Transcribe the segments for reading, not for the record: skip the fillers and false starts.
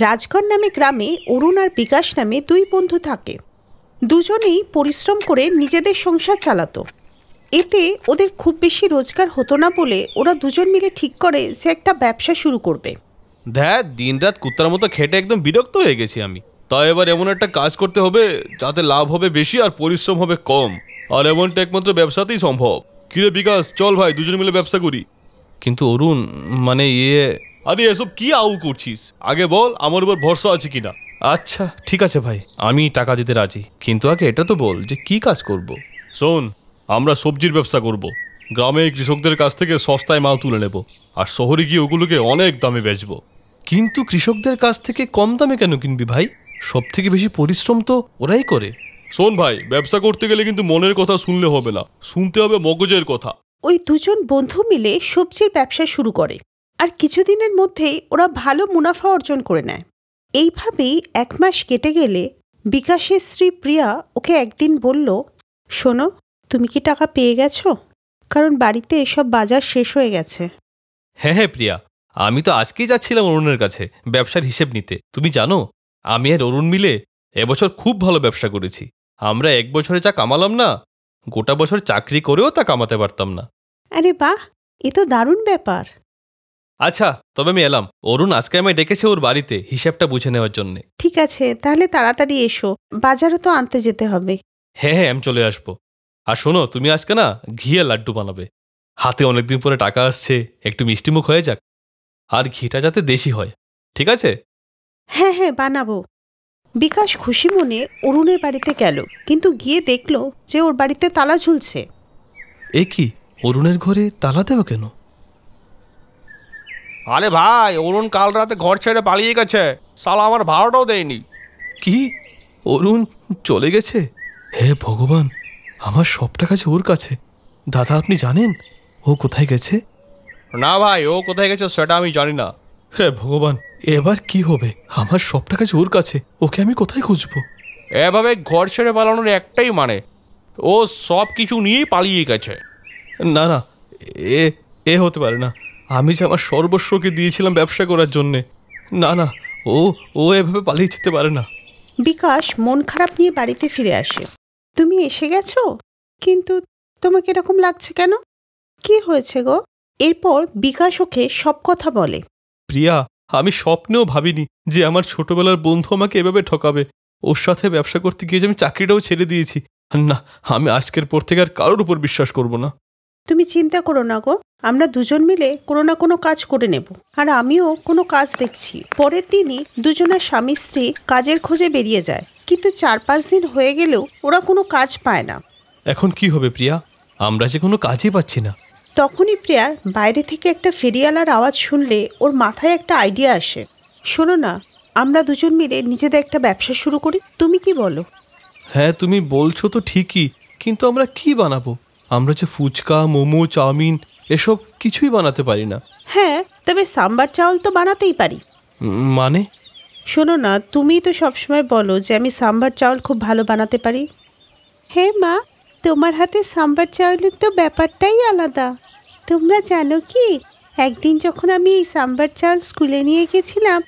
রাজগড় নামে গ্রামে অরুণ আর বিকাশ নামে দুই বন্ধু থাকে। দুজনেই পরিশ্রম করে নিজেদের সংসার চালাতো। এতে ওদের খুব বেশি রোজগার হতো না বলে ওরা দুজন মিলে ঠিক করে যে একটা ব্যবসা শুরু করবে। ধ্যাত, দিনরাত কুত্তার মতো খেটে একদম বিরক্ত হয়ে গেছি আমি। তাই এবার এমন একটা কাজ করতে হবে যাতে লাভ হবে বেশি আর পরিশ্রম হবে কম। আর এমনটা একমাত্র ব্যবসাতেই সম্ভব। কিরে বিকাশ, চল ভাই দুজন মিলে ব্যবসা করি। কিন্তু অরুণ, মানে আরে এসব কি আউ করছিস? আগে বল আমার উপর ভরসা আছে কিনা। আচ্ছা ঠিক আছে ভাই, আমি টাকা দিতে রাজি, কিন্তু আগে এটা তো বল যে কি কাজ করব। শোন, আমরা সবজির ব্যবসা করব। গ্রামে কৃষকদের কাছ থেকে সস্তায় মাল তুলে নেব আর শহরে গিয়ে ওগুলোকে অনেক দামে বেচবো। কিন্তু কৃষকদের কাছ থেকে কম দামে কেন কিনবি ভাই? সব থেকে বেশি পরিশ্রম তো ওরাই করে। শোন ভাই, ব্যবসা করতে গেলে কিন্তু মনের কথা শুনলে হবে না, শুনতে হবে মগজের কথা। ওই দুজন বন্ধু মিলে সবজির ব্যবসা শুরু করে আর কিছুদিনের মধ্যেই ওরা ভালো মুনাফা অর্জন করে নেয়। এইভাবেই 1 মাস কেটে গেলে বিকাশের স্ত্রী প্রিয়া ওকে একদিন বলল, শোনো, তুমি কি টাকা পেয়ে গেছো? কারণ বাড়িতে এসব বাজার শেষ হয়ে গেছে। হ্যাঁ হ্যাঁ প্রিয়া, আমি তো আজকেই যাচ্ছিলাম অরুণের কাছে ব্যবসার হিসেব নিতে। তুমি জানো, আমি আর অরুণ মিলে এবছর খুব ভালো ব্যবসা করেছি। আমরা 1 বছরে যা কামালাম না, গোটা বছর চাকরি করেও তা কামাতে পারতাম না। আরে বাহ, এ তো দারুণ ব্যাপার। আচ্ছা, তবে আমি এলাম। অরুণ আজকে আমায় ডেকেছে ওর বাড়িতে হিসাবটা বুঝে নেওয়ার জন্য। ঠিক আছে, তাহলে তাড়াতাড়ি এসো, বাজারও তো আনতে যেতে হবে। হ্যাঁ হ্যাঁ, আমি চলে আসবো। আর শোনো, তুমি আজকে না ঘিয়ে লাড্ডু বানাবে। হাতে অনেকদিন পরে টাকা আসছে, একটু মিষ্টিমুখ হয়ে যাক। আর ঘিটা যাতে দেশি হয়, ঠিক আছে? হ্যাঁ হ্যাঁ, বানাবো। বিকাশ খুশি মনে অরুণের বাড়িতে গেল, কিন্তু গিয়ে দেখল যে ওর বাড়িতে তালা ঝুলছে। এ কি, অরুণের ঘরে তালা দেওয়া কেন? আরে ভাই, অরুণ কাল রাতে ঘর ছেড়ে পালিয়ে গেছে, শালা আমার ভাড়াটাও দেয়নি। কি, অরুণ চলে গেছে? হে ভগবান, আমার সব টাকা যে ওর কাছে। দাদা, আপনি জানেন ও কোথায় গেছে? না ভাই, ও কোথায় গেছে সেটা আমি জানি না। হে ভগবান, এবার কি হবে? আমার সব টাকা যে ওর কাছে, ওকে আমি কোথায় খুঁজবো? এভাবে ঘর ছেড়ে পালানোর একটাই মানে, ও সব কিছু নিয়েই পালিয়ে গেছে। না না, এ এ হতে পারে না। আমি যে আমার সর্বস্বকে দিয়েছিলাম ব্যবসা করার জন্যে। না না, ও ও এভাবে পালিয়ে যেতে পারে না। বিকাশ মন খারাপ নিয়ে বাড়িতে ফিরে আসে। তুমি এসে গেছো, কিন্তু তোমাকে এরকম লাগছে কেন? কি হয়েছে গো? এরপর বিকাশ ওকে সব কথা বলে। প্রিয়া, আমি স্বপ্নেও ভাবিনি যে আমার ছোটবেলার বন্ধু আমাকে এভাবে ঠকাবে। ওর সাথে ব্যবসা করতে গিয়ে যে আমি চাকরিটাও ছেড়ে দিয়েছি। না, আমি আজকের পর থেকে আর কারোর উপর বিশ্বাস করব না। তুমি চিন্তা করো না গো, আমরা দুজন মিলে কোনো না কোনো কাজ করে নেব। আর আমিও কোনো কাজ দেখছি। পরের দিনই দুজনের স্বামী স্ত্রী কাজের খোঁজে বেরিয়ে যায়, কিন্তু 4-5 দিন হয়ে গেলেও ওরা কোনো কাজ পায় না। এখন কি হবে প্রিয়া? আমরা যে কোনো কাজই পাচ্ছি না। তখনই প্রিয়ার বাইরে থেকে একটা ফেরিওয়ালার আওয়াজ শুনলে ওর মাথায় একটা আইডিয়া আসে। শোনো না, আমরা দুজন মিলে নিজেদের একটা ব্যবসা শুরু করি, তুমি কি বলো? হ্যাঁ, তুমি বলছো তো ঠিকই, কিন্তু আমরা কি বানাবো? আমরা যে ফুচকা, মোমো, চাউমিন এসব কিছুই বানাতে পারি না। হ্যাঁ, তবে সাম্বার চাউল তো বানাতেই পারি। মানে? শোনো না, তুমিই তো সবসময় বলো যে আমি সাম্বার চাউল খুব ভালো বানাতে পারি। হে মা, তোমার হাতে সাম্বার চাউলের তো ব্যাপারটাই আলাদা। তোমরা জানো কি, একদিন যখন আমি এই সাম্বার চাউল স্কুলে নিয়ে গেছিলাম,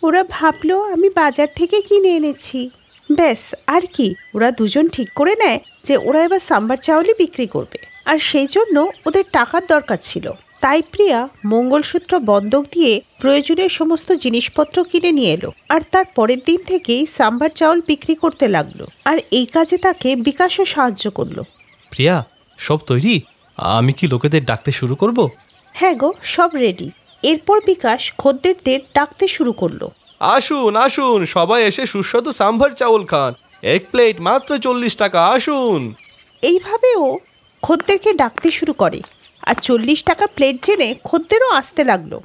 ওরা ভাবলো আমি বাজার থেকে কিনে এনেছি। ব্যাস, আর কি, ওরা দুজন ঠিক করে নেয় যে ওরা এবার সাম্বার চাউলই বিক্রি করবে। আর সেই জন্য ওদের টাকার দরকার ছিল। তাই প্রিয়া মঙ্গলসূত্র বন্ধক দিয়ে প্রয়োজনীয় সমস্ত জিনিসপত্র কিনে নিয়ে এলো, আর তার পরের দিন থেকেই সাম্বার চাউল বিক্রি করতে লাগলো। আর এই কাজে তাকে বিকাশও সাহায্য করলো। প্রিয়া, সব তৈরি? আমি কি লোকেদের ডাকতে শুরু করব? হ্যাঁ গো, সব রেডি। এরপর বিকাশ খদ্দেরদের ডাকতে শুরু করলো। আসুন আসুন, সবাই এসে সুস্বাদু সাম্বার চাউল খান। 1 প্লেট মাত্র 40 টাকা, আসুন। এইভাবে ও খদ্দেরকে ডাকতে শুরু করে, আর 40 টাকা প্লেট জেনে খদ্দেরও আসতে লাগলো।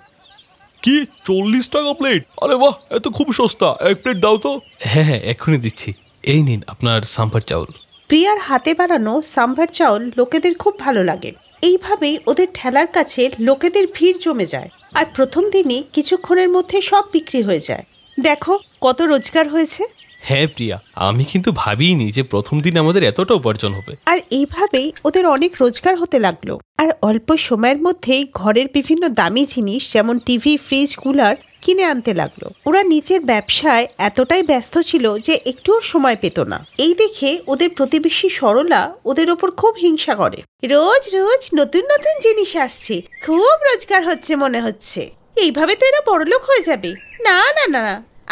কি, 40 টাকা প্লেট? আরে বাহ, এত খুব সস্তা। 1 প্লেট দাও তো। হ্যাঁ হ্যাঁ, এক্ষুনি দিচ্ছি। এই নিন আপনার সাম্বার চাউল। প্রিয়ার হাতে বানানো সাম্বার চাউল লোকেদের খুব ভালো লাগে। এইভাবেই ওদের ঠেলার কাছে লোকেদের ভিড় জমে যায়, আর প্রথম দিনই কিছুক্ষণের মধ্যে সব বিক্রি হয়ে যায়। দেখো কত রোজগার হয়েছে। হ্যাঁ প্রিয়া, আমি কিন্তু ভাবিনি যে প্রথম দিন আমাদের এতটা উপার্জন হবে। আর এইভাবেই ওদের অনেক রোজগার হতে লাগলো। আর অল্প সময়ের মধ্যেই ঘরের বিভিন্ন দামি জিনিস যেমন টিভি, ফ্রিজ, কুলার কিনে আনতে লাগলো। ওরা নিজের ব্যবসায় এতটাই ব্যস্ত ছিল যে একটুও সময় পেত না। এই দেখে ওদের প্রতিবেশী সরলা ওদের ওপর খুব হিংসা করে। রোজ রোজ নতুন নতুন জিনিস আসছে, খুব রোজগার হচ্ছে মনে হচ্ছে, এইভাবে তো এরা বড়লোক হয়ে যাবে। না না না,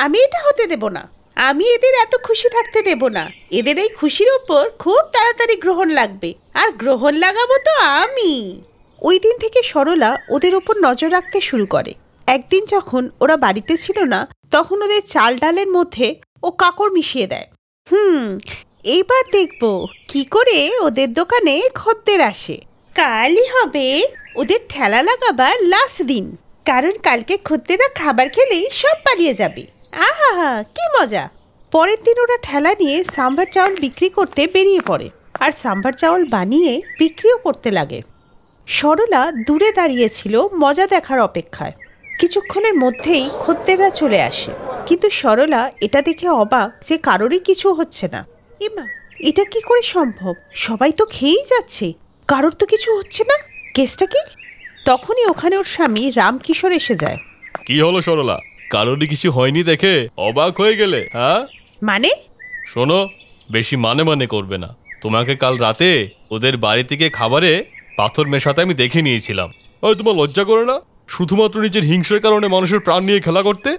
আমি এটা হতে দেব না। আমি এদের এত খুশি থাকতে দেব না। এদের এই খুশির ওপর খুব তাড়াতাড়ি গ্রহণ লাগবে, আর গ্রহণ লাগাবো তো আমি। ওই দিন থেকে সরলা ওদের ওপর নজর রাখতে শুরু করে। একদিন যখন ওরা বাড়িতে ছিল না, তখন ওদের চাল ডালের মধ্যে ও কাকড় মিশিয়ে দেয়। এইবার দেখবো কি করে ওদের দোকানে খদ্দের আসে। কালই হবে ওদের ঠেলা লাগাবার লাস্ট দিন, কারণ কালকে খদ্দেরা খাবার খেলেই সব পালিয়ে যাবে। আহা কি মজা। পরের দিন ওরা ঠেলা নিয়ে সাম্বার চাউল বিক্রি করতে বেরিয়ে পড়ে, আর সাম্বার চাউল বানিয়ে বিক্রিও করতে লাগে। সরলা দূরে দাঁড়িয়েছিল মজা দেখার অপেক্ষায়। কিছুক্ষণের মধ্যেই খদ্দেররা চলে আসে, কিন্তু সরলা এটা দেখে অবাক যে কারোরই কিছু হচ্ছে না। এমা, এটা কি করে সম্ভব? সবাই তো খেয়েই যাচ্ছে, কারোর তো কিছু হচ্ছে না, কেসটা কি? তখনই ওখানে ওর স্বামী রামকিশোর এসে যায়। কি হলো সরলা, কারোরই কিছু হয়নি দেখে অবাক হয়ে গেলে? হ্যাঁ মানে? শোনো, বেশি মানে করবে না। তোমাকে কাল রাতে ওদের বাড়ি থেকে খাবারে পাথর মেশাতে আমি দেখে নিয়েছিলাম। ওই তোমার লজ্জা করে না শুধুমাত্র নিজের হিংসার কারণে মানুষের প্রাণ নিয়ে খেলা করতে?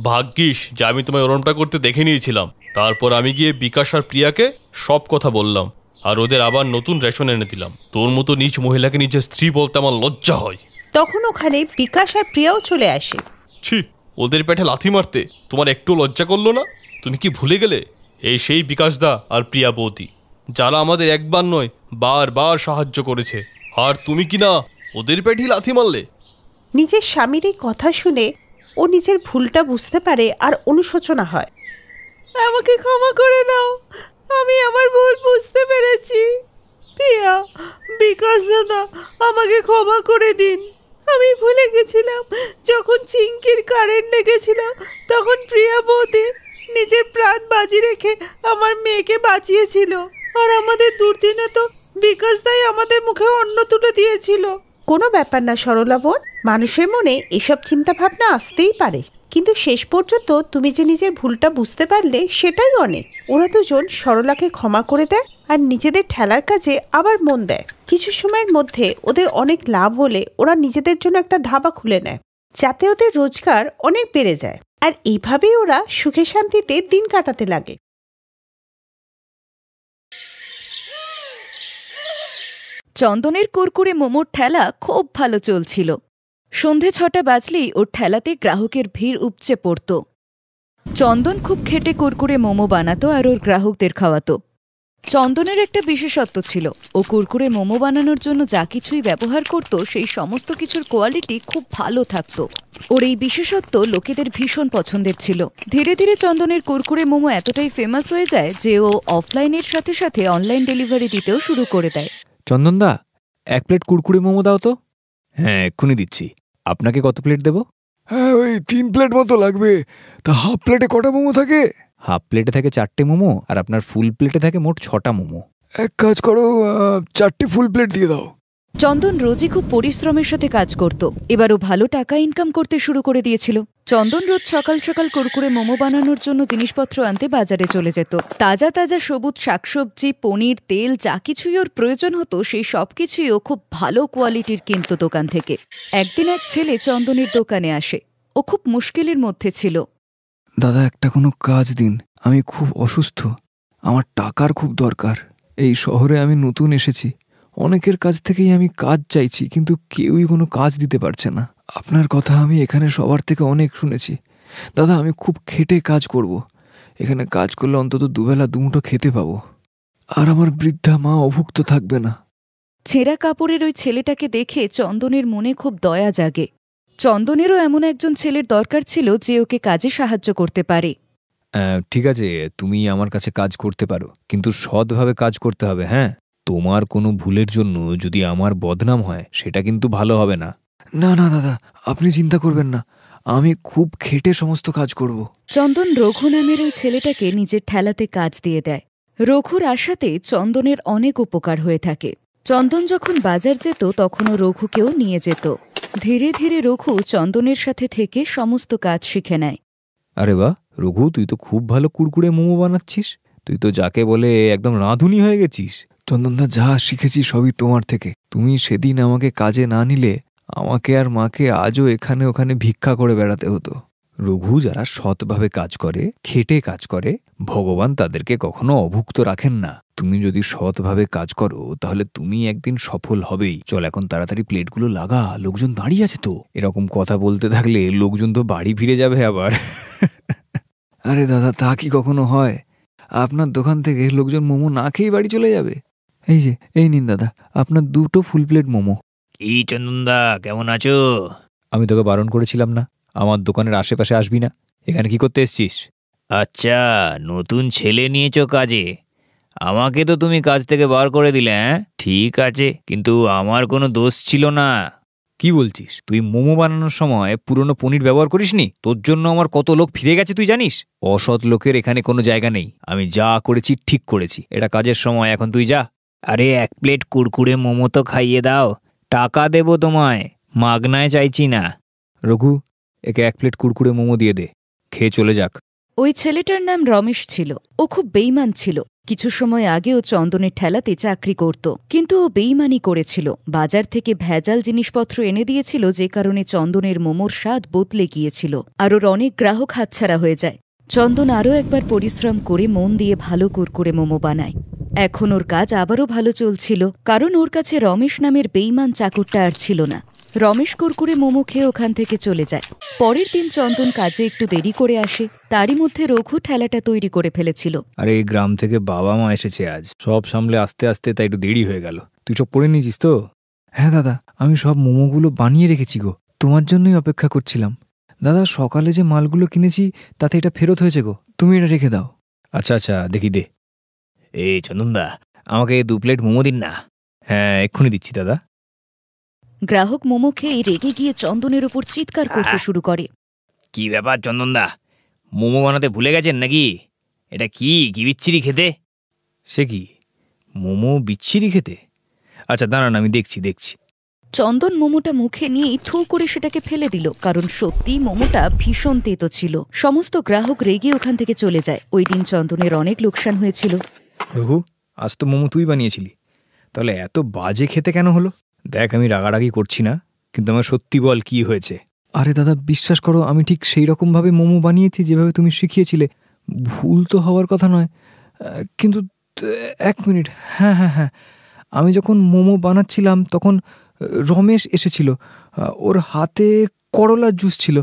ভাগ্যিস যে আমি তোমায় ওরমটা করতে দেখে নিয়েছিলাম। তারপর আমি গিয়ে বিকাশ আর প্রিয়াকে সব কথা বললাম, আর ওদের আবার নতুন রেশন এনে দিলাম। তোর মতো নিচ মহিলাকে নিজের স্ত্রী বলতে আমার লজ্জা হয়। তখন ওখানে বিকাশ আর প্রিয়াও চলে আসে। ছি, ওদের পেটে লাথি মারতে তোমার একটু লজ্জা করলো না? তুমি কি ভুলে গেলে এই সেই বিকাশদা আর প্রিয়া বৌদি, যারা আমাদের একবার নয় বারবার সাহায্য করেছে, আর তুমি কি না ওদের পেটেই লাথি মারলে? নিজের স্বামীর এই কথা শুনে ও নিজের ভুলটা বুঝতে পারে আর অনুশোচনা হয়। আমাকে ক্ষমা করে দাও, আমি আমার ভুল বুঝতে পেরেছি। প্রিয়া, বিকাশ দাদা, আমাকে ক্ষমা করে দিন। আমি ভুলে গেছিলাম যখন চিঙ্কির কারেন্ট লেগেছিল, তখন প্রিয়া বৌদি নিজের প্রাণ বাজি রেখে আমার মেয়েকে বাঁচিয়েছিল, আর আমাদের দুর্দিনে তো বিকাশ দাই আমাদের মুখে অন্ন তুলে দিয়েছিল। কোনো ব্যাপার না সরলা বোন, মানুষের মনে এসব চিন্তা ভাবনা আসতেই পারে, কিন্তু শেষ পর্যন্ত তুমি যে নিজের ভুলটা বুঝতে পারলে সেটাই অনেক। ওরা দুজন সরলাকে ক্ষমা করে দেয় আর নিজেদের ঠেলার কাজে আবার মন দেয়। কিছু সময়ের মধ্যে ওদের অনেক লাভ হলে ওরা নিজেদের জন্য একটা ধাবা খুলে নেয়, যাতে ওদের রোজগার অনেক বেড়ে যায়, আর এইভাবেই ওরা সুখে শান্তিতে দিন কাটাতে লাগে। চন্দনের কুরকুরে মোমোর ঠেলা খুব ভালো চলছিল। সন্ধে ৬টা বাজলেই ওর ঠেলাতে গ্রাহকের ভিড় উপচে পড়ত। চন্দন খুব খেটে কুরকুরে মোমো বানাতো আর ওর গ্রাহকদের খাওয়াতো। চন্দনের একটা বিশেষত্ব ছিল, ও কুরকুরে মোমো বানানোর জন্য যা কিছুই ব্যবহার করত সেই সমস্ত কিছুর কোয়ালিটি খুব ভালো থাকত। ওর এই বিশেষত্ব লোকেদের ভীষণ পছন্দের ছিল। ধীরে ধীরে চন্দনের কুরকুরে মোমো এতটাই ফেমাস হয়ে যায় যে ও অফলাইনের সাথে সাথে অনলাইন ডেলিভারি দিতেও শুরু করে দেয়। চন্দনদা, 1 প্লেট কুরকুরে মোমো দাও তো। হ্যাঁ, এক্ষুনি দিচ্ছি। আপনাকে কত প্লেট দেব? হ্যাঁ, ওই 3 প্লেট মতো লাগবে। তা হাফ প্লেটে কটা মোমো থাকে? হাফ প্লেটে থাকে 4টে মোমো, আর আপনার ফুল প্লেটে থাকে মোট 6টা মোমো। এক কাজ করো, 4টে ফুল প্লেট দিয়ে দাও। চন্দন রোজই খুব পরিশ্রমের সাথে কাজ করত। এবারও ভালো টাকা ইনকাম করতে শুরু করে দিয়েছিল। চন্দন রোজ সকাল সকাল কুরকুরে মোমো বানানোর জন্য জিনিসপত্র আনতে বাজারে চলে যেত। তাজা তাজা সবুজ শাকসবজি, পনির, তেল, যা কিছুই ওর প্রয়োজন হতো সেই সব কিছুই ও খুব ভালো কোয়ালিটির কিনত দোকান থেকে। একদিন এক ছেলে চন্দনের দোকানে আসে। ও খুব মুশকিলের মধ্যে ছিল। দাদা, একটা কোনো কাজ দিন, আমি খুব অসুস্থ, আমার টাকার খুব দরকার। এই শহরে আমি নতুন এসেছি, অনেকের কাছ থেকেই আমি কাজ চাইছি, কিন্তু কেউই কোনো কাজ দিতে পারছে না। আপনার কথা আমি এখানে সবার থেকে অনেক শুনেছি। দাদা, আমি খুব খেটে কাজ করব। এখানে কাজ করলে অন্তত দুবেলা দুমুঠো খেতে পাবো, আর আমার বৃদ্ধা মা অভুক্ত থাকবে না। ছেঁড়া কাপড়ের ওই ছেলেটাকে দেখে চন্দনের মনে খুব দয়া জাগে। চন্দনেরও এমন একজন ছেলের দরকার ছিল যে ওকে কাজে সাহায্য করতে পারে। ঠিক আছে, তুমি আমার কাছে কাজ করতে পারো, কিন্তু সৎভাবে কাজ করতে হবে। হ্যাঁ, তোমার কোনো ভুলের জন্য যদি আমার বদনাম হয় সেটা কিন্তু ভালো হবে না। না না দাদা, আপনি চিন্তা করবেন না, আমি খুব খেটে সমস্ত কাজ করব। চন্দন রঘু নামের ওই ছেলেটাকে নিজের ঠেলাতে কাজ দিয়ে দেয়। রঘুর আশাতে চন্দনের অনেক উপকার হয়ে থাকে। চন্দন যখন বাজার যেত তখনও রঘুকেও নিয়ে যেত। ধীরে ধীরে রঘু চন্দনের সাথে থেকে সমস্ত কাজ শিখে নেয়। আরে বাহ রঘু, তুই তো খুব ভালো কুড়কুড়ে মোমো বানাচ্ছিস। তুই তো যাকে বলে একদম রাঁধুনি হয়ে গেছিস। চন্দনদা, যা শিখেছি সবই তোমার থেকে। তুমি সেদিন আমাকে কাজে না নিলে আমাকে আর মাকে আজও এখানে ওখানে ভিক্ষা করে বেড়াতে হতো। রঘু, যারা সৎভাবে কাজ করে, খেটে কাজ করে, ভগবান তাদেরকে কখনো অভুক্ত রাখেন না। তুমি যদি সৎভাবে কাজ করো তাহলে তুমি একদিন সফল হবেই। চল এখন তাড়াতাড়ি প্লেটগুলো লাগা, লোকজন দাঁড়িয়ে আছে তো। এরকম কথা বলতে থাকলে লোকজন তো বাড়ি ফিরে যাবে আবার। আরে দাদা, তা কি কখনো হয়? আপনার দোকান থেকে লোকজন মোমো না খেয়ে বাড়ি চলে যাবে? এই নিন দাদা, আপনার 2টো ফুল প্লেট মোমো। কি চন্দনদা, কেমন আছো? আমি তোকে বারণ করেছিলাম না আমার দোকানের আশেপাশে আসবি না? এখানে কি করতে এসছিস? আচ্ছা, নতুন ছেলে নিয়েছো কাজে, আমাকে তো তুমি কাজ থেকে বার করে দিলে। হ্যাঁ ঠিক আছে, কিন্তু আমার কোনো দোষ ছিল না। কি বলছিস? তুই মোমো বানানোর সময় পুরনো পনির ব্যবহার করিসনি? তোর জন্য আমার কত লোক ফিরে গেছে তুই জানিস? অসৎ লোকের এখানে কোনো জায়গা নেই। আমি যা করেছি ঠিক করেছি। এটা কাজের সময়, এখন তুই যা। আরে 1 প্লেট কুড়কুড়ে মোমো তো খাইয়ে দাও, টাকা দেবো তোমায়, মাগনায় চাইছি না। রঘু, একে 1 প্লেট কুড়কুড়ে মোমো দিয়ে দে, খেয়ে চলে যাক। ওই ছেলেটার নাম রমেশ ছিল। ও খুব বেইমান ছিল। কিছু সময় আগেও চন্দনের ঠেলাতে চাকরি করত, কিন্তু ও বেইমানি করেছিল। বাজার থেকে ভেজাল জিনিসপত্র এনে দিয়েছিল, যে কারণে চন্দনের মোমোর স্বাদ বদলে গিয়েছিল, আর ওর অনেক গ্রাহক হাতছাড়া হয়ে যায়। চন্দন আরও একবার পরিশ্রম করে মন দিয়ে ভালো কুরকুরে মোমো বানায়। এখন ওর কাজ আবারও ভালো চলছিল, কারণ ওর কাছে রমেশ নামের বেইমান চাকরটা আর ছিল না। রমেশ কুরকুরে মোমো খেয়ে ওখান থেকে চলে যায়। পরের দিন চন্দন কাজে একটু দেরি করে আসে। তারই মধ্যে রঘু ঠেলাটা তৈরি করে ফেলেছিল। আরে এই গ্রাম থেকে বাবা মা এসেছে আজ, সব সামলে আস্তে আস্তে তাই একটু দেরি হয়ে গেল। তুই সব করে নিয়েছিস তো? হ্যাঁ দাদা, আমি সব মোমোগুলো বানিয়ে রেখেছি গো, তোমার জন্যই অপেক্ষা করছিলাম। দাদা, সকালে যে মালগুলো কিনেছি তাতে এটা ফেরত হয়েছে গো, তুমি এটা রেখে দাও। আচ্ছা আচ্ছা, দেখি দে। এই চন্দনদা, আমাকে 2 প্লেট মোমো দিন না। হ্যাঁ এক্ষুনি দিচ্ছি দাদা। গ্রাহক মোমো খেয়ে রেগে গিয়ে চন্দনের ওপর চিৎকার করতে শুরু করে। কি ব্যাপার চন্দনদা, মোমো বানাতে ভুলে গেছেন নাকি? এটা কি বিচ্ছিরি খেতে? সে কি, মোমো বিচ্ছিরি খেতে? আচ্ছা দাঁড়ান, আমি দেখছি। চন্দন মোমোটা মুখে নিয়েই থু করে সেটাকে ফেলে দিল, কারণ সত্যি মোমোটা ভীষণ তেতো ছিল। সমস্ত গ্রাহক রেগে ওখান থেকে চলে যায়। ওই দিন চন্দনের অনেক লোকসান হয়েছিল। রঘু, আজ তো মোমো তুই বানিয়েছিলি, তাহলে এত বাজে খেতে কেন হলো? দেখ, আমি রাগারাগি করছি না, কিন্তু আমার সত্যি বল কি হয়েছে? আরে দাদা, বিশ্বাস করো, আমি ঠিক সেই রকমভাবে মোমো বানিয়েছি যেভাবে তুমি শিখিয়েছিলে। ভুল তো হওয়ার কথা নয়, কিন্তু 1 মিনিট। হ্যাঁ, আমি যখন মোমো বানাচ্ছিলাম তখন রমেশ এসেছিল। ওর হাতে করলার জুস ছিল।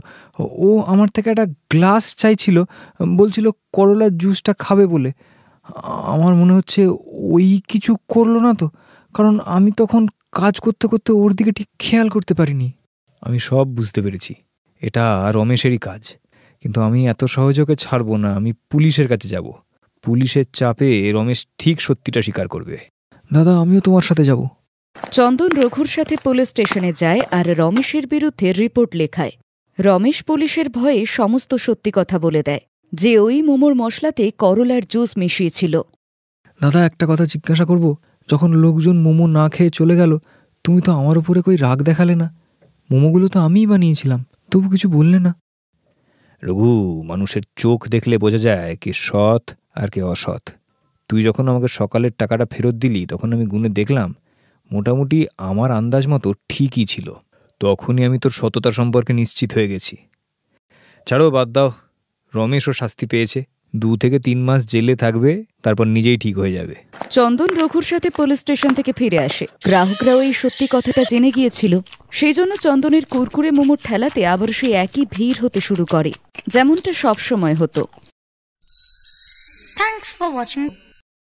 ও আমার থেকে একটা গ্লাস চাইছিল, বলছিল করলার জুসটা খাবে বলে। আমার মনে হচ্ছে ওই কিছু করলো না তো, কারণ আমি তখন কাজ করতে করতে ওর দিকে ঠিক খেয়াল করতে পারিনি। আমি সব বুঝতে পেরেছি, এটা রমেশেরই কাজ, কিন্তু আমি এত সহজে ওকে ছাড়বো না। আমি পুলিশের কাছে যাব। পুলিশের চাপে রমেশ ঠিক সত্যিটা স্বীকার করবে। দাদা, আমিও তোমার সাথে যাব। চন্দন রঘুর সাথে পুলিশ স্টেশনে যায় আর রমেশের বিরুদ্ধে রিপোর্ট লেখায়। রমেশ পুলিশের ভয়ে সমস্ত সত্যি কথা বলে দেয়, যে ওই মোমোর মশলাতে করলার জুস মিশিয়েছিল। দাদা, একটা কথা জিজ্ঞাসা করব? যখন লোকজন মোমো না খেয়ে চলে গেল, তুমি তো আমার উপরে কই রাগ দেখালে না? মোমোগুলো তো আমিই বানিয়েছিলাম, তবু কিছু বললে না। রঘু, মানুষের চোখ দেখলে বোঝা যায় কে সৎ আর কে অসৎ। তুই যখন আমাকে সকালের টাকাটা ফেরত দিলি, তখন আমি গুনে দেখলাম মোটামুটি আমার আন্দাজ মতো ঠিকই ছিল। তখনই আমি তোর সততা সম্পর্কে নিশ্চিত হয়ে গেছি। ছাড়ো, বাদ দাও। রমেশও শাস্তি পেয়েছে, 2 থেকে 3 মাস জেলে থাকবে, তারপর নিজেই ঠিক হয়ে যাবে। চন্দন রঘুর সাথে পুলিশ স্টেশন থেকে ফিরে আসে। গ্রাহকরাও এই সত্যি কথাটা জেনে গিয়েছিল। সেই জন্য চন্দনের কুরকুরে মোমোর ঠেলাতে আবার সেই একই ভিড় হতে শুরু করে, যেমনটা সবসময় হতো। Thanks for watching.